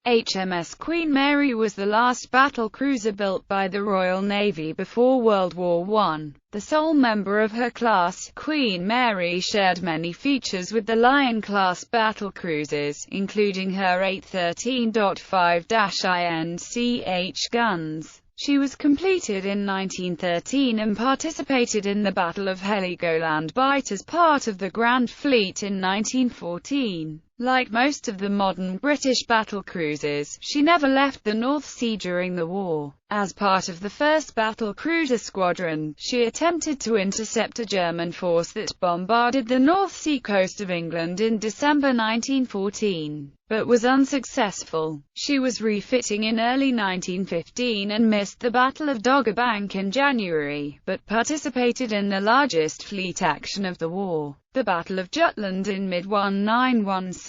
HMS Queen Mary was the last battle cruiser built by the Royal Navy before World War I. The sole member of her class, Queen Mary shared many features with the Lion-class battle cruisers, including her 813.5-INCH guns. She was completed in 1913 and participated in the Battle of Heligoland Bight as part of the Grand Fleet in 1914. Like most of the modern British battle cruisers, she never left the North Sea during the war. As part of the 1st Battle Cruiser Squadron, she attempted to intercept a German force that bombarded the North Sea coast of England in December 1914, but was unsuccessful. She was refitting in early 1915 and missed the Battle of Dogger Bank in January, but participated in the largest fleet action of the war, the Battle of Jutland in mid-1916.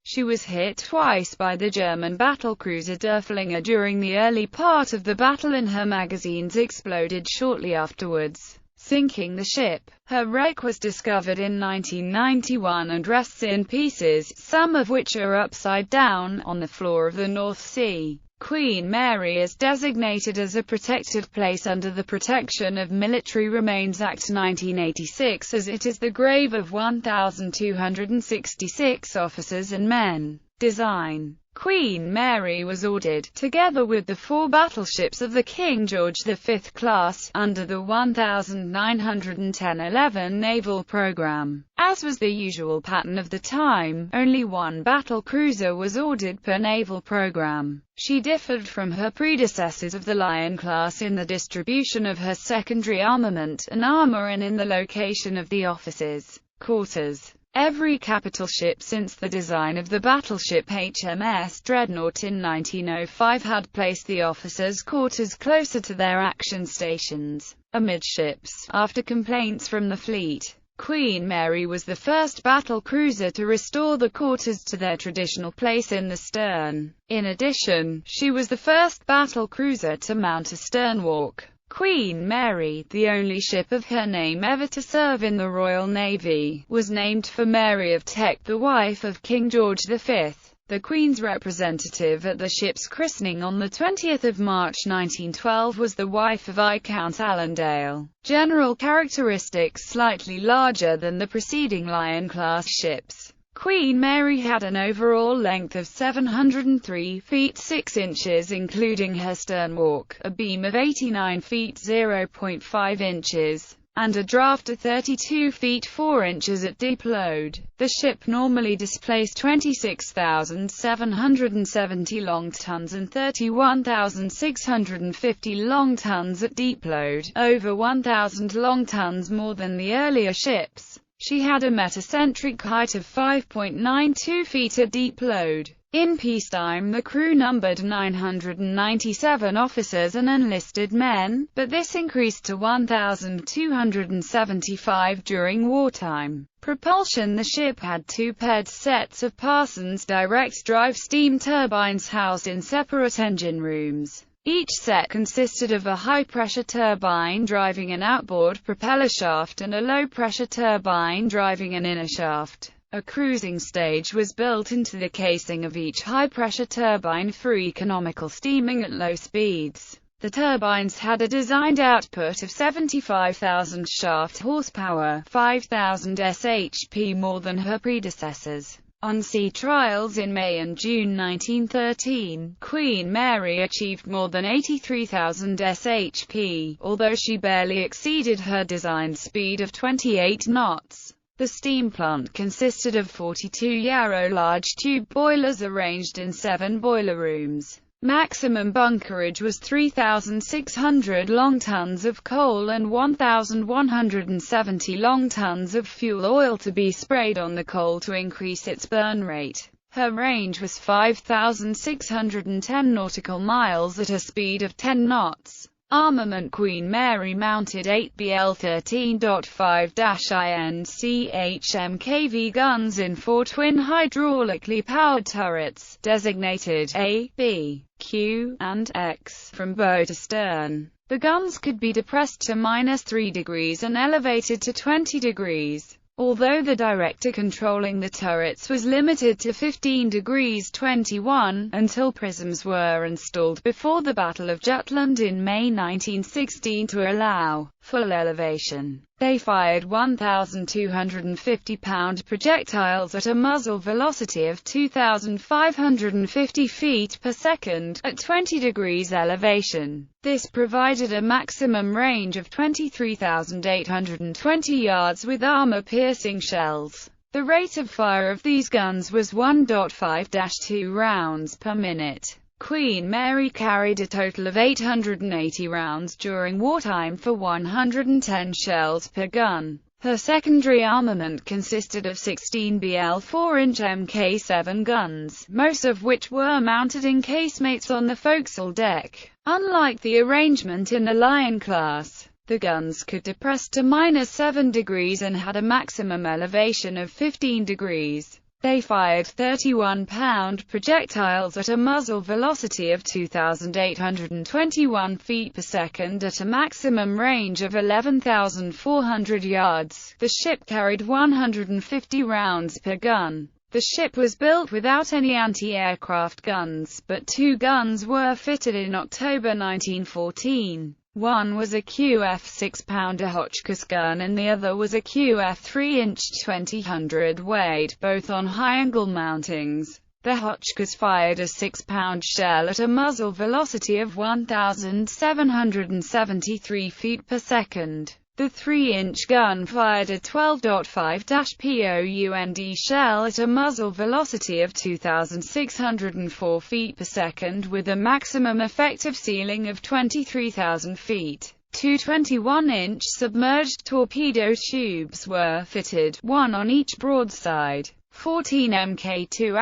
She was hit twice by the German battlecruiser Derfflinger during the early part of the battle, and her magazines exploded shortly afterwards, sinking the ship. Her wreck was discovered in 1991 and rests in pieces, some of which are upside down, on the floor of the North Sea. Queen Mary is designated as a protected place under the Protection of Military Remains Act 1986, as it is the grave of 1,266 officers and men. Design. Queen Mary was ordered, together with the 4 battleships of the King George V class, under the 1910-11 naval program. As was the usual pattern of the time, only 1 battle cruiser was ordered per naval program. She differed from her predecessors of the Lion class in the distribution of her secondary armament and armor and in the location of the officers' quarters. Every capital ship since the design of the battleship HMS Dreadnought in 1905 had placed the officers' quarters closer to their action stations, amidships. After complaints from the fleet, Queen Mary was the first battle cruiser to restore the quarters to their traditional place in the stern. In addition, she was the first battle cruiser to mount a sternwalk. Queen Mary, the only ship of her name ever to serve in the Royal Navy, was named for Mary of Teck, the wife of King George V. The Queen's representative at the ship's christening on 20 March 1912 was the wife of Viscount Allendale. General characteristics: slightly larger than the preceding Lion-class ships. Queen Mary had an overall length of 703 feet 6 inches including her sternwalk, a beam of 89 feet 0.5 inches, and a draft of 32 feet 4 inches at deep load. The ship normally displaced 26,770 long tons and 31,650 long tons at deep load, over 1,000 long tons more than the earlier ships. She had a metacentric height of 5.92 feet at deep load. In peacetime the crew numbered 997 officers and enlisted men, but this increased to 1,275 during wartime. Propulsion: the ship had 2 paired sets of Parsons direct drive steam turbines housed in separate engine rooms. Each set consisted of a high-pressure turbine driving an outboard propeller shaft and a low-pressure turbine driving an inner shaft. A cruising stage was built into the casing of each high-pressure turbine for economical steaming at low speeds. The turbines had a designed output of 75,000 shaft horsepower, 5,000 shp more than her predecessors. On sea trials in May and June 1913, Queen Mary achieved more than 83,000 shp, although she barely exceeded her designed speed of 28 knots. The steam plant consisted of 42 Yarrow large tube boilers arranged in 7 boiler rooms. Maximum bunkerage was 3,600 long tons of coal and 1,170 long tons of fuel oil to be sprayed on the coal to increase its burn rate. Her range was 5,610 nautical miles at a speed of 10 knots. Armament: Queen Mary mounted 8 BL-13.5-INCH MKV guns in 4 twin hydraulically powered turrets, designated A, B, Q, and X, from bow to stern. The guns could be depressed to -3 degrees and elevated to 20 degrees. Although the director controlling the turrets was limited to 15 degrees 21 until prisms were installed before the Battle of Jutland in May 1916 to allow full elevation, they fired 1,250-pound projectiles at a muzzle velocity of 2,550 feet per second, at 20 degrees elevation. This provided a maximum range of 23,820 yards with armor-piercing shells. The rate of fire of these guns was 1.5-2 rounds per minute. Queen Mary carried a total of 880 rounds during wartime for 110 shells per gun. Her secondary armament consisted of 16 BL 4-inch Mk7 guns, most of which were mounted in casemates on the forecastle deck. Unlike the arrangement in the Lion class, the guns could depress to -7 degrees and had a maximum elevation of 15 degrees. They fired 31-pound projectiles at a muzzle velocity of 2,821 feet per second at a maximum range of 11,400 yards. The ship carried 150 rounds per gun. The ship was built without any anti-aircraft guns, but 2 guns were fitted in October 1914. One was a QF 6-pounder Hotchkiss gun and the other was a QF 3-inch 20 hundredweight, both on high-angle mountings. The Hotchkiss fired a 6-pound shell at a muzzle velocity of 1,773 feet per second. The 3-inch gun fired a 12.5-pound shell at a muzzle velocity of 2,604 feet per second with a maximum effective ceiling of 23,000 feet. Two 21-inch submerged torpedo tubes were fitted, one on each broadside. 14 Mk2**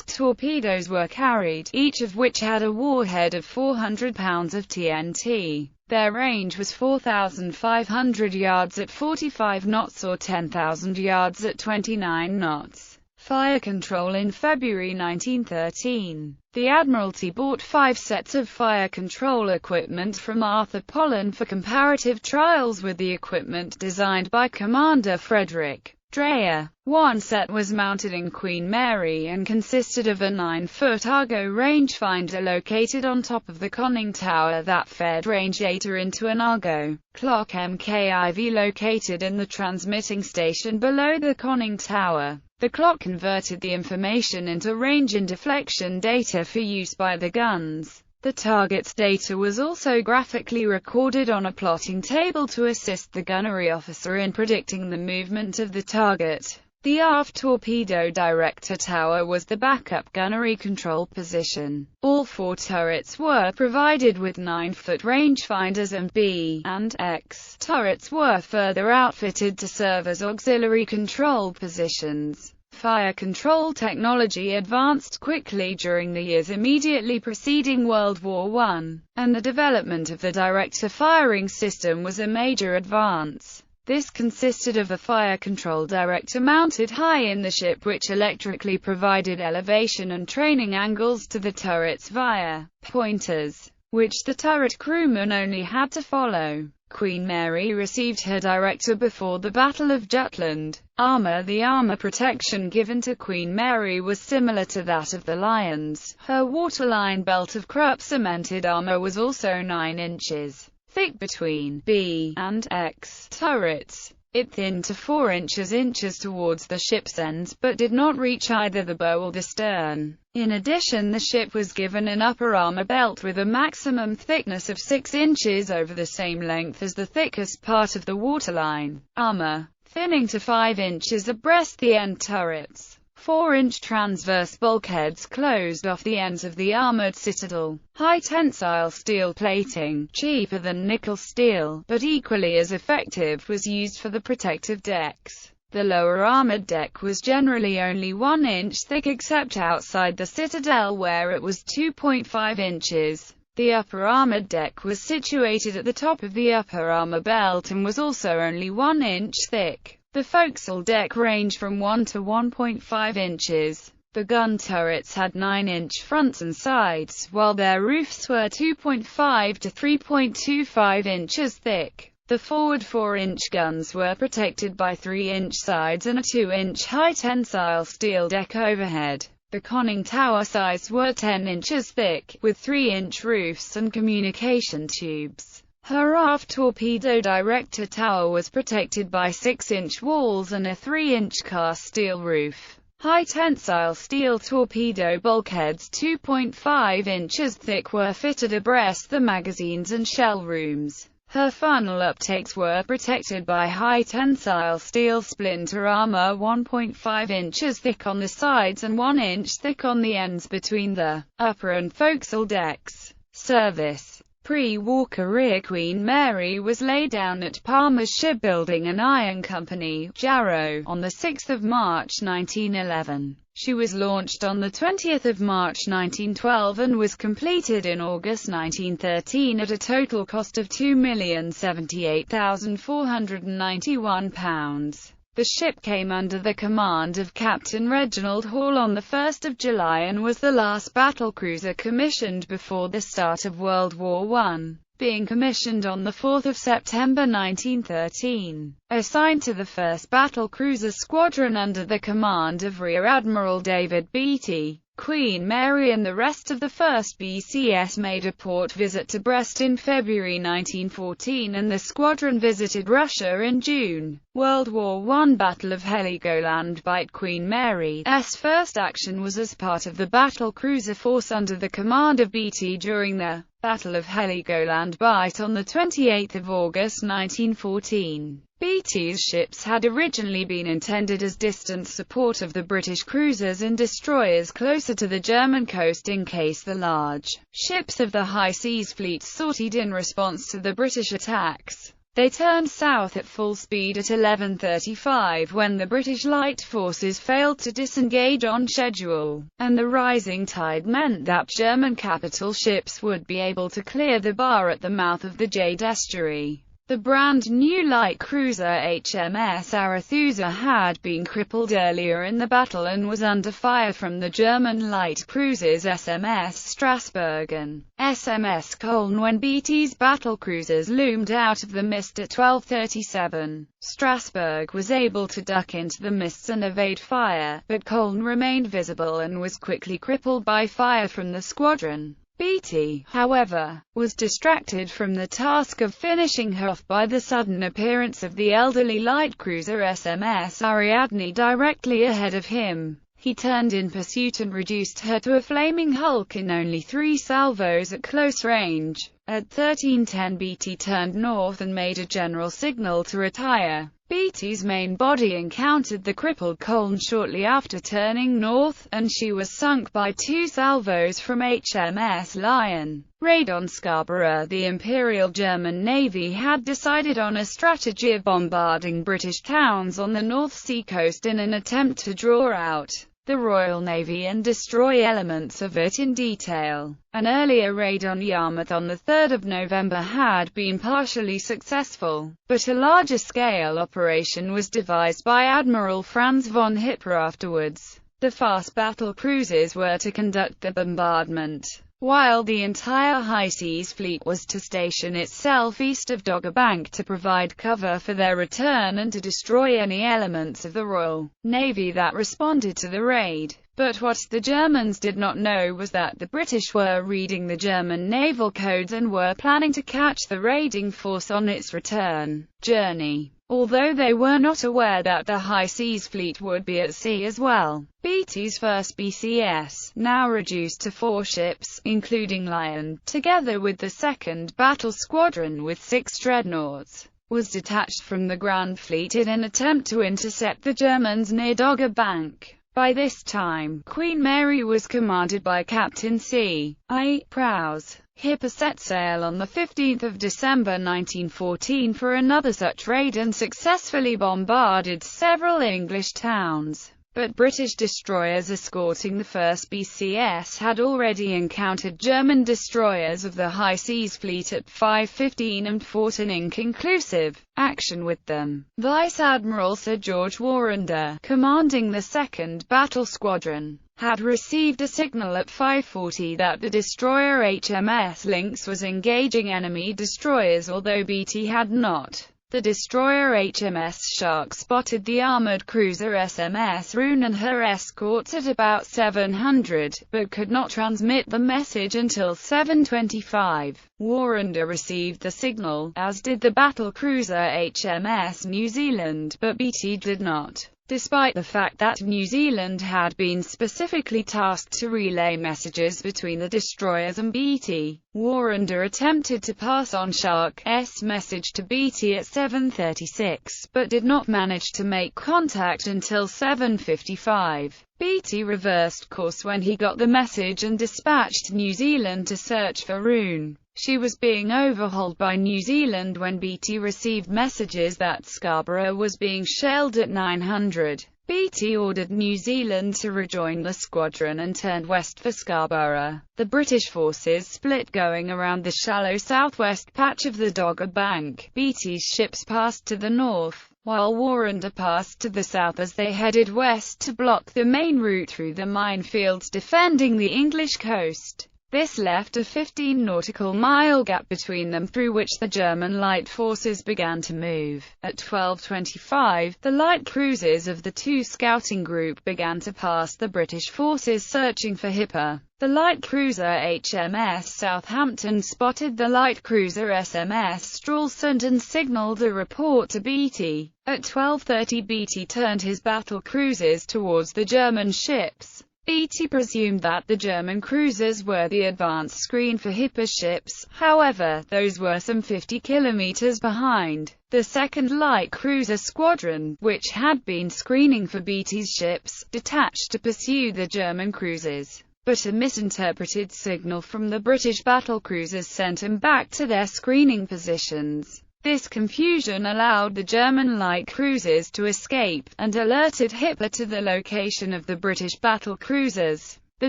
torpedoes were carried, each of which had a warhead of 400 pounds of TNT. Their range was 4,500 yards at 45 knots or 10,000 yards at 29 knots. Fire control. In February 1913, the Admiralty bought 5 sets of fire control equipment from Arthur Pollen for comparative trials with the equipment designed by Commander Frederick Dreyer. One set was mounted in Queen Mary and consisted of a 9-foot Argo rangefinder located on top of the conning tower that fed range data into an Argo clock MKIV located in the transmitting station below the conning tower. The clock converted the information into range and deflection data for use by the guns. The target's data was also graphically recorded on a plotting table to assist the gunnery officer in predicting the movement of the target. The aft torpedo director tower was the backup gunnery control position. All 4 turrets were provided with 9-foot rangefinders and B and X turrets were further outfitted to serve as auxiliary control positions. Fire control technology advanced quickly during the years immediately preceding World War I, and the development of the director-firing system was a major advance. This consisted of a fire control director mounted high in the ship which electrically provided elevation and training angles to the turrets via pointers, which the turret crewman only had to follow. Queen Mary received her director before the Battle of Jutland. Armor. The armor protection given to Queen Mary was similar to that of the Lions. Her waterline belt of Krupp cemented armor was also 9 inches thick between B and X turrets. It thinned to 4 inches towards the ship's ends, but did not reach either the bow or the stern. In addition, the ship was given an upper armor belt with a maximum thickness of 6 inches over the same length as the thickest part of the waterline. Armor thinning to 5 inches abreast the end turrets. 4-inch transverse bulkheads closed off the ends of the armored citadel. High tensile steel plating, cheaper than nickel steel, but equally as effective, was used for the protective decks. The lower armored deck was generally only 1 inch thick except outside the citadel where it was 2.5 inches. The upper armored deck was situated at the top of the upper armor belt and was also only 1 inch thick. The forecastle deck ranged from 1 to 1.5 inches. The gun turrets had 9-inch fronts and sides, while their roofs were 2.5 to 3.25 inches thick. The forward 4-inch guns were protected by 3-inch sides and a 2-inch high-tensile steel deck overhead. The conning tower sides were 10 inches thick, with 3-inch roofs and communication tubes. Her aft torpedo director tower was protected by 6-inch walls and a 3-inch cast steel roof. High-tensile steel torpedo bulkheads 2.5 inches thick were fitted abreast the magazines and shell rooms. Her funnel uptakes were protected by high-tensile steel splinter armor 1.5 inches thick on the sides and 1 inch thick on the ends between the upper and forecastle decks. Service. Pre-war career Queen Mary was laid down at Palmer's Shipbuilding and Iron Company, Jarrow, on 6 March 1911. She was launched on 20 March 1912 and was completed in August 1913 at a total cost of £2,078,491. The ship came under the command of Captain Reginald Hall on 1 July and was the last battlecruiser commissioned before the start of World War I, being commissioned on 4 September 1913. Assigned to the 1st Battlecruiser Squadron under the command of Rear Admiral David Beatty, Queen Mary and the rest of the 1st BCS made a port visit to Brest in February 1914 and the squadron visited Russia in June. World War I Battle of Heligoland Bight. Queen Mary's first action was as part of the battlecruiser force under the command of Beatty during the Battle of Heligoland Bight on 28 August 1914. Beatty's ships had originally been intended as distant support of the British cruisers and destroyers closer to the German coast in case the large ships of the High Seas Fleet sortied in response to the British attacks. They turned south at full speed at 11:35 when the British light forces failed to disengage on schedule, and the rising tide meant that German capital ships would be able to clear the bar at the mouth of the Jade estuary. The brand-new light cruiser HMS Arethusa had been crippled earlier in the battle and was under fire from the German light cruisers SMS Strasbourg and SMS Köln when Beatty's battlecruisers loomed out of the mist at 12:37. Strasbourg was able to duck into the mists and evade fire, but Köln remained visible and was quickly crippled by fire from the squadron. Beatty, however, was distracted from the task of finishing her off by the sudden appearance of the elderly light cruiser SMS Ariadne directly ahead of him. He turned in pursuit and reduced her to a flaming hulk in only 3 salvos at close range. At 13:10 Beatty turned north and made a general signal to retire. Beatty's main body encountered the crippled Köln shortly after turning north, and she was sunk by 2 salvos from HMS Lion. Raid on Scarborough. The Imperial German Navy had decided on a strategy of bombarding British towns on the North Sea coast in an attempt to draw out the Royal Navy and destroy elements of it in detail. An earlier raid on Yarmouth on 3 November had been partially successful, but a larger-scale operation was devised by Admiral Franz von Hipper afterwards. The fast battle cruisers were to conduct the bombardment, while the entire High Seas Fleet was to station itself east of Dogger Bank to provide cover for their return and to destroy any elements of the Royal Navy that responded to the raid. But what the Germans did not know was that the British were reading the German naval codes and were planning to catch the raiding force on its return journey, although they were not aware that the High Seas Fleet would be at sea as well. Beatty's 1st BCS, now reduced to 4 ships, including Lion, together with the 2nd Battle Squadron with 6 dreadnoughts, was detached from the Grand Fleet in an attempt to intercept the Germans near Dogger Bank. By this time, Queen Mary was commanded by Captain C.I. Prowse. Hipper set sail on 15 December 1914 for another such raid and successfully bombarded several English towns. But British destroyers escorting the 1st BCS had already encountered German destroyers of the High Seas Fleet at 5:15 and fought an inconclusive action with them. Vice Admiral Sir George Warrender, commanding the 2nd Battle Squadron, had received a signal at 5:40 that the destroyer HMS Lynx was engaging enemy destroyers, although Beatty had not. The destroyer HMS Shark spotted the armored cruiser SMS Rune and her escorts at about 700, but could not transmit the message until 7:25. Warrender received the signal, as did the battle cruiser HMS New Zealand, but Beatty did not. Despite the fact that New Zealand had been specifically tasked to relay messages between the destroyers and Beatty, Warrender attempted to pass on Shark's message to Beatty at 7:36, but did not manage to make contact until 7:55. Beatty reversed course when he got the message and dispatched New Zealand to search for Rune. She was being overhauled by New Zealand when Beatty received messages that Scarborough was being shelled at 900. Beatty ordered New Zealand to rejoin the squadron and turned west for Scarborough. The British forces split, going around the shallow southwest patch of the Dogger Bank. Beatty's ships passed to the north, while Warrender passed to the south as they headed west to block the main route through the minefields defending the English coast. This left a 15 nautical mile gap between them, through which the German light forces began to move. At 12:25, the light cruisers of the two scouting group began to pass the British forces searching for Hipper. The light cruiser HMS Southampton spotted the light cruiser SMS Stralsund and signaled a report to Beatty. At 12:30, Beatty turned his battle cruisers towards the German ships. Beatty presumed that the German cruisers were the advance screen for Hipper's ships, however, those were some 50 kilometers behind. The 2nd Light Cruiser Squadron, which had been screening for Beatty's ships, detached to pursue the German cruisers, but a misinterpreted signal from the British battlecruisers sent them back to their screening positions. This confusion allowed the German light cruisers to escape, and alerted Hipper to the location of the British battlecruisers. The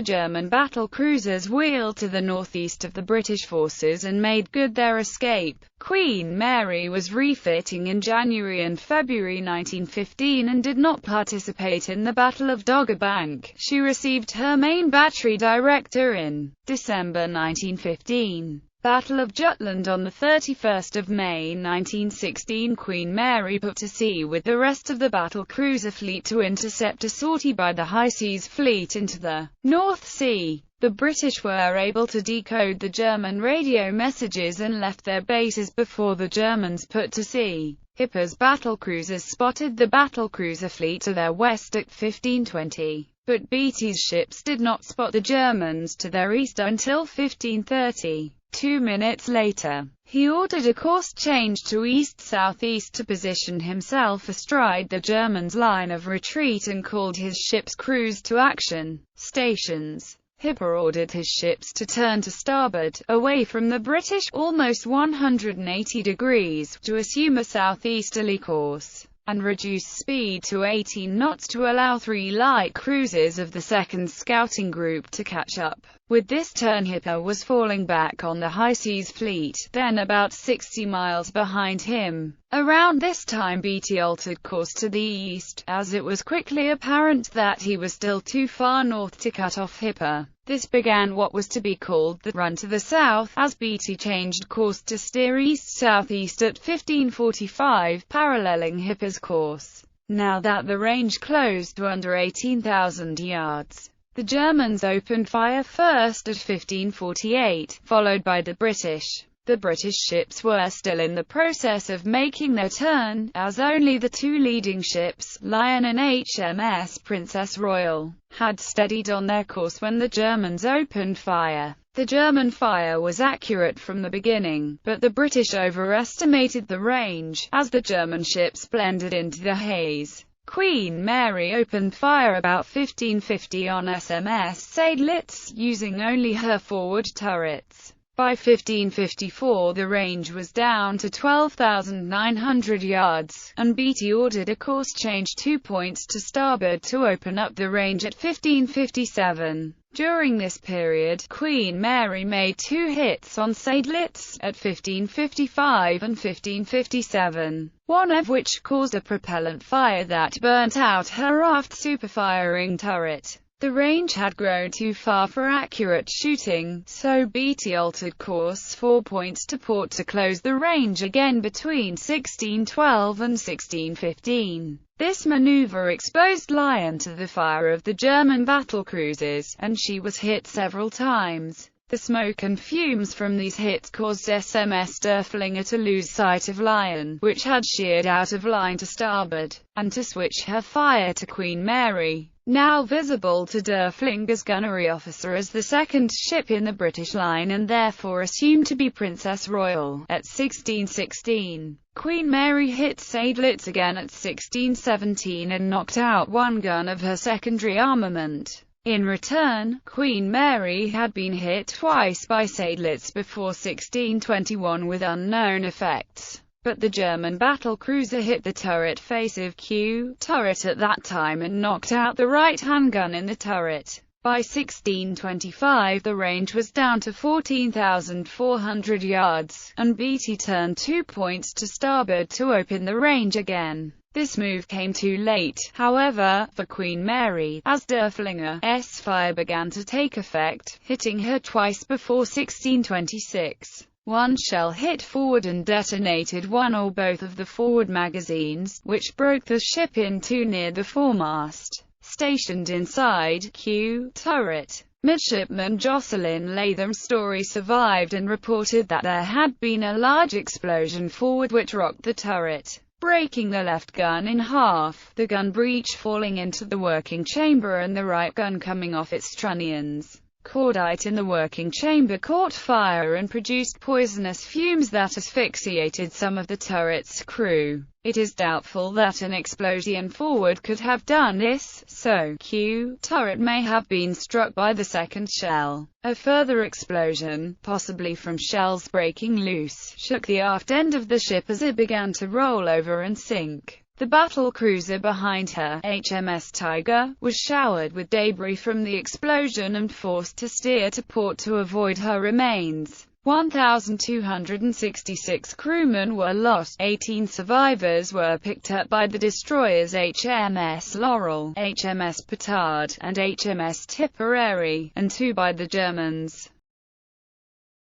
German battlecruisers wheeled to the northeast of the British forces and made good their escape. Queen Mary was refitting in January and February 1915 and did not participate in the Battle of Dogger Bank. She received her main battery director in December 1915. Battle of Jutland on 31 May 1916. Queen Mary put to sea with the rest of the battle cruiser fleet to intercept a sortie by the High Seas Fleet into the North Sea. The British were able to decode the German radio messages and left their bases before the Germans put to sea. Hipper's battlecruisers spotted the battlecruiser fleet to their west at 15:20, but Beatty's ships did not spot the Germans to their east until 15:30. 2 minutes later, he ordered a course change to east-southeast to position himself astride the Germans' line of retreat and called his ships' crews to action stations. Hipper ordered his ships to turn to starboard, away from the British, almost 180 degrees, to assume a southeasterly course, and reduce speed to 18 knots to allow 3 light cruisers of the 2nd Scouting Group to catch up. With this turn, Hipper was falling back on the High Seas Fleet, then about 60 miles behind him. Around this time, Beatty altered course to the east, as it was quickly apparent that he was still too far north to cut off Hipper. This began what was to be called the run to the south, as Beatty changed course to steer east-southeast at 15:45, paralleling Hipper's course. Now that the range closed to under 18,000 yards, the Germans opened fire first at 15:48, followed by the British. The British ships were still in the process of making their turn, as only the 2 leading ships, Lion and HMS Princess Royal, had steadied on their course when the Germans opened fire. The German fire was accurate from the beginning, but the British overestimated the range, as the German ships blended into the haze. Queen Mary opened fire about 15:50 on SMS Seydlitz, using only her forward turrets. By 15:54 the range was down to 12,900 yards, and Beatty ordered a course change 2 points to starboard to open up the range at 15:57. During this period, Queen Mary made 2 hits on Seydlitz, at 15:55 and 15:57, one of which caused a propellant fire that burnt out her aft superfiring turret. The range had grown too far for accurate shooting, so Beatty altered course 4 points to port to close the range again between 1612 and 1615. This maneuver exposed Lyon to the fire of the German battlecruisers, and she was hit several times. The smoke and fumes from these hits caused SMS Derfflinger to lose sight of Lyon, which had sheered out of line to starboard, and to switch her fire to Queen Mary, now visible to Derfflinger's gunnery officer as the second ship in the British line and therefore assumed to be Princess Royal. At 1616, Queen Mary hit Seydlitz again at 1617 and knocked out one gun of her secondary armament. In return, Queen Mary had been hit twice by Seydlitz before 1621 with unknown effects, but the German battlecruiser hit the turret face of Q turret at that time and knocked out the right-hand gun in the turret. By 1625 the range was down to 14,400 yards, and Beatty turned 2 points to starboard to open the range again. This move came too late, however, for Queen Mary, as Derfflinger's fire began to take effect, hitting her twice before 1626. One shell hit forward and detonated one or both of the forward magazines, which broke the ship in two near the foremast. Stationed inside Q turret, Midshipman Jocelyn Latham Story survived and reported that there had been a large explosion forward which rocked the turret, breaking the left gun in half, the gun breech falling into the working chamber and the right gun coming off its trunnions. Cordite in the working chamber caught fire and produced poisonous fumes that asphyxiated some of the turret's crew. It is doubtful that an explosion forward could have done this, so Q turret may have been struck by the second shell. A further explosion, possibly from shells breaking loose, shook the aft end of the ship as it began to roll over and sink. The battlecruiser behind her, HMS Tiger, was showered with debris from the explosion and forced to steer to port to avoid her remains. 1,266 crewmen were lost, 18 survivors were picked up by the destroyers HMS Laurel, HMS Petard, and HMS Tipperary, and 2 by the Germans.